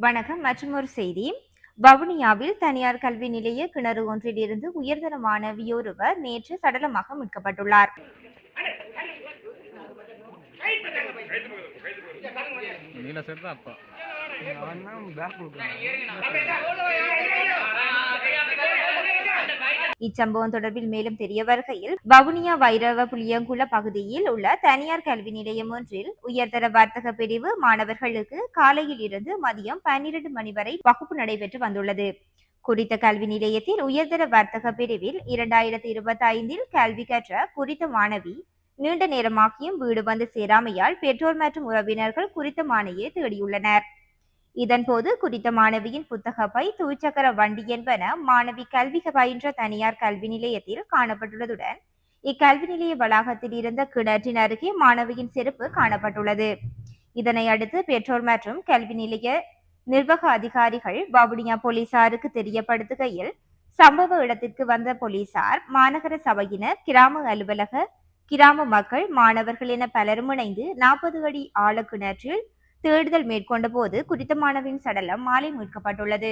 வணக்கம். மற்றுமொரு செய்தி. வவுனியாவில் தனியார் கல்வி நிலைய கிணறு ஒன்றில் இருந்து உயர்தர மாணவியொருவர் நேற்று சடலமாக மீட்கப்பட்டுள்ளார். இச்சம்பவம் தொடர்பில் மேலும் தெரிய வருகையில், வவுனியா வைரவ புளியங்குள பகுதியில் உள்ள தனியார் கல்வி நிலையம் ஒன்றில் உயர்தர வர்த்தக பிரிவு மாணவர்களுக்கு காலையில் இருந்து மதியம் 12 மணி வரை வகுப்பு நடைபெற்று வந்துள்ளது. குறித்த கல்வி நிலையத்தில் உயர்தர வர்த்தக பிரிவில் 2025 கல்வி கற்ற குறித்த மாணவி நீண்ட நேரமாகியும் வீடு வந்து சேராமையால் பெற்றோர் மற்றும் உறவினர்கள் குறித்த மாணவியை தேடியுள்ளனர். இதன்போது குறித்த மாணவியின் புத்தக பை, துவிச்சக்கர வண்டி என்பன மாணவி கல்வி பயின்ற தனியார் கல்வி நிலையத்தில் காணப்பட்டுள்ளதுடன் இக்கல்வி நிலைய வளாகத்தில் இருந்த கிணற்றின் அருகே மாணவியின் செருப்பு காணப்பட்டுள்ளது. இதனை அடுத்து பெற்றோர் மற்றும் கல்வி நிலைய நிர்வாக அதிகாரிகள் வவுனியா போலீசாருக்கு தெரியப்படுத்துகையில், சம்பவ இடத்திற்கு வந்த போலீசார், மாநகர சபையினர், கிராம அலுவலக, கிராம மக்கள், மாணவர்கள் என பலரும் இணைந்து 40 அடி ஆழ கிணற்றில் தேடுதல் மேற்கொண்ட போது குறித்த மாணவியின் சடலம் மாலை மீட்கப்பட்டுள்ளது.